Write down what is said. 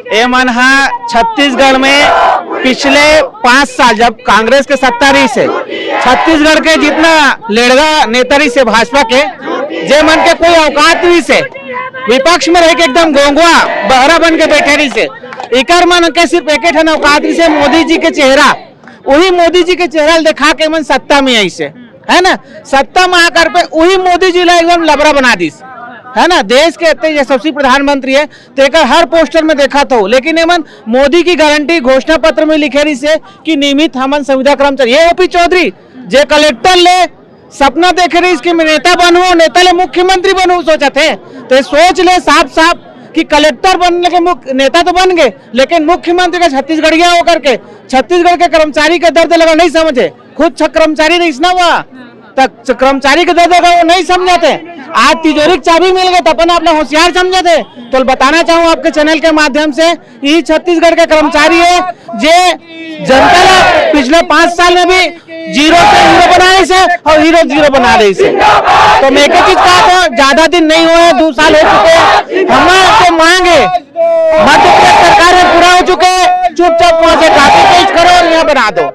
ये मन हा छत्तीसगढ़ में पिछले 5 साल जब कांग्रेस के सत्ता रही से छत्तीसगढ़ के जितना लेड़गा नेता रही से भाजपा के जे मन के कोई औकात रही से विपक्ष में रह के एकदम गोंगवा बहरा बन के बैठे रही से इकर मन के सिर्फ एक ठन औकात रही से मोदी जी के चेहरा वही मोदी जी के चेहरा दिखा के मन सत्ता में आई से है ना सत्ता में आकर पे वही मोदी जी ला एकदम लबरा बना दीस है ना देश के इतने यशस्वी प्रधानमंत्री है तो हर पोस्टर में देखा था लेकिन एमन मोदी की गारंटी घोषणा पत्र में लिखे रही से कि नियमित हमन संविदा कर्मचारी ये ओपी चौधरी जे कलेक्टर ले सपना देख रही इसके नेता बनू नेता ले मुख्यमंत्री बनू सोचा थे तो सोच ले साफ साफ कि कलेक्टर बनने के नेता तो बन गए लेकिन मुख्यमंत्री का छत्तीसगढ़िया होकर के छत्तीसगढ़ के कर्मचारी का दर्द लगा नहीं समझे खुद कर्मचारी नहीं सुना हुआ तक कर्मचारी के दर्द लगा वो नहीं समझाते आज तिजोरी की चाबी मिल गई तो अपन अपना होशियार समझे थे तो बताना चाहूँ आपके चैनल के माध्यम से ये छत्तीसगढ़ के कर्मचारी है जे जनता ने पिछले 5 साल में भी जीरो से हीरो बनाने से और हीरो जीरो बना रही से तो मैं एक चीज कहा था ज्यादा दिन नहीं हुए 2 साल हो चुके हमारे मांगे मध्य प्रदेश सरकार में पूरा हो चुके चुपचाप वहां से काफी पेश करो और यहाँ बना दो।